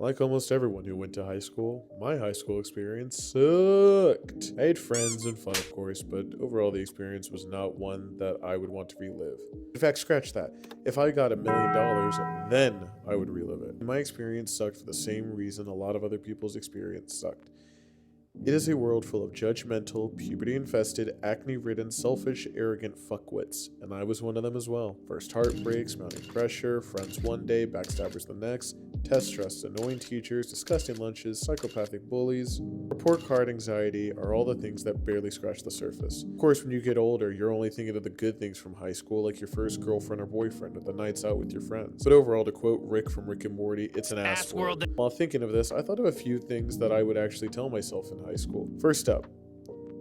Like almost everyone who went to high school, my high school experience sucked. I had friends and fun, of course, but overall the experience was not one that I would want to relive. In fact, scratch that. If I got $1 million, then I would relive it. My experience sucked for the same reason a lot of other people's experience sucked. It is a world full of judgmental, puberty-infested, acne-ridden, selfish, arrogant fuckwits, and I was one of them as well. First heartbreaks, mounting pressure, friends one day, backstabbers the next, test stress, annoying teachers, disgusting lunches, psychopathic bullies. Report card anxiety are all the things that barely scratch the surface. Of course, when you get older, you're only thinking of the good things from high school, like your first girlfriend or boyfriend, or the nights out with your friends. But overall, to quote Rick from Rick and Morty, it's an ass world. While thinking of this, I thought of a few things that I would actually tell myself in high school. First up,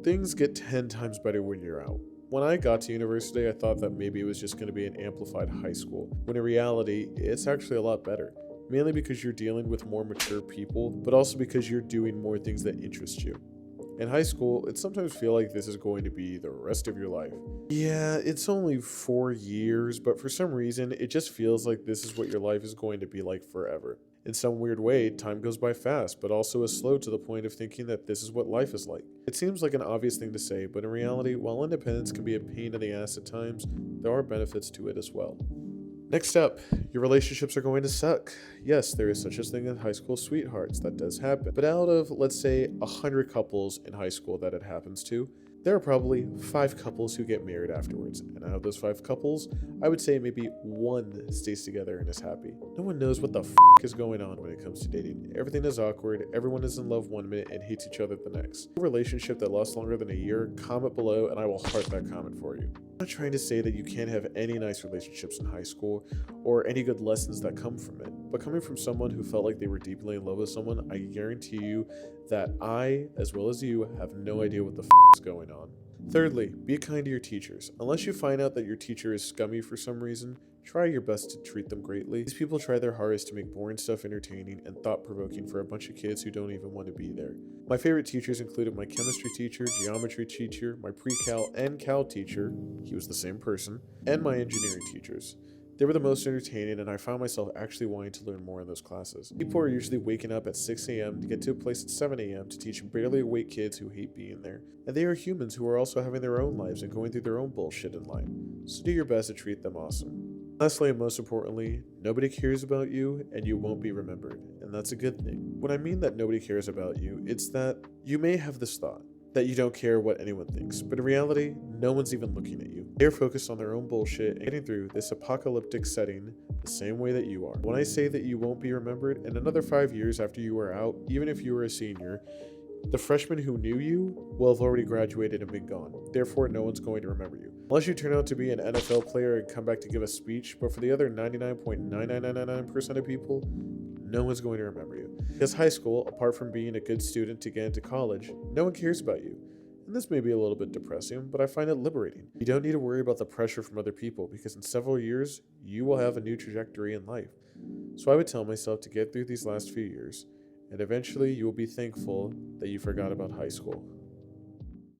things get 10 times better when you're out. When I got to university, I thought that maybe it was just going to be an amplified high school, when in reality, it's actually a lot better. Mainly because you're dealing with more mature people, but also because you're doing more things that interest you. In high school, it sometimes feels like this is going to be the rest of your life. Yeah, it's only 4 years, but for some reason, it just feels like this is what your life is going to be like forever. In some weird way, time goes by fast, but also is slow to the point of thinking that this is what life is like. It seems like an obvious thing to say, but in reality, while independence can be a pain in the ass at times, there are benefits to it as well. Next up, your relationships are going to suck. Yes, there is such a thing as high school sweethearts. That does happen. But out of, let's say, 100 couples in high school that it happens to, there are probably 5 couples who get married afterwards. And out of those 5 couples, I would say maybe 1 stays together and is happy. No one knows what the is going on when it comes to dating. Everything is awkward, everyone is in love one minute and hates each other the next. A relationship that lasts longer than a year, comment below and I will heart that comment for you. I'm not trying to say that you can't have any nice relationships in high school or any good lessons that come from it, but coming from someone who felt like they were deeply in love with someone, I guarantee you that I, as well as you, have no idea what the is going on. Thirdly, be kind to your teachers. Unless you find out that your teacher is scummy for some reason, try your best to treat them greatly. These people try their hardest to make boring stuff entertaining and thought-provoking for a bunch of kids who don't even want to be there. My favorite teachers included my chemistry teacher, geometry teacher, my pre-cal and cal teacher, he was the same person, and my engineering teachers. They were the most entertaining, and I found myself actually wanting to learn more in those classes. People are usually waking up at 6 a.m. to get to a place at 7 a.m. to teach barely awake kids who hate being there. And they are humans who are also having their own lives and going through their own bullshit in life. So do your best to treat them awesome. Lastly and most importantly, nobody cares about you and you won't be remembered. And that's a good thing. When I mean that nobody cares about you, it's that you may have this thought that you don't care what anyone thinks, but in reality, no one's even looking at you. They're focused on their own bullshit and getting through this apocalyptic setting the same way that you are. When I say that you won't be remembered, in another 5 years after you are out, even if you were a senior, the freshmen who knew you will have already graduated and been gone. Therefore, no one's going to remember you. Unless you turn out to be an NFL player and come back to give a speech, but for the other 99.9999% of people, no one's going to remember you. Because high school, apart from being a good student to get into college, no one cares about you. And this may be a little bit depressing, but I find it liberating. You don't need to worry about the pressure from other people because in several years, you will have a new trajectory in life. So I would tell myself to get through these last few years, and eventually you will be thankful that you forgot about high school.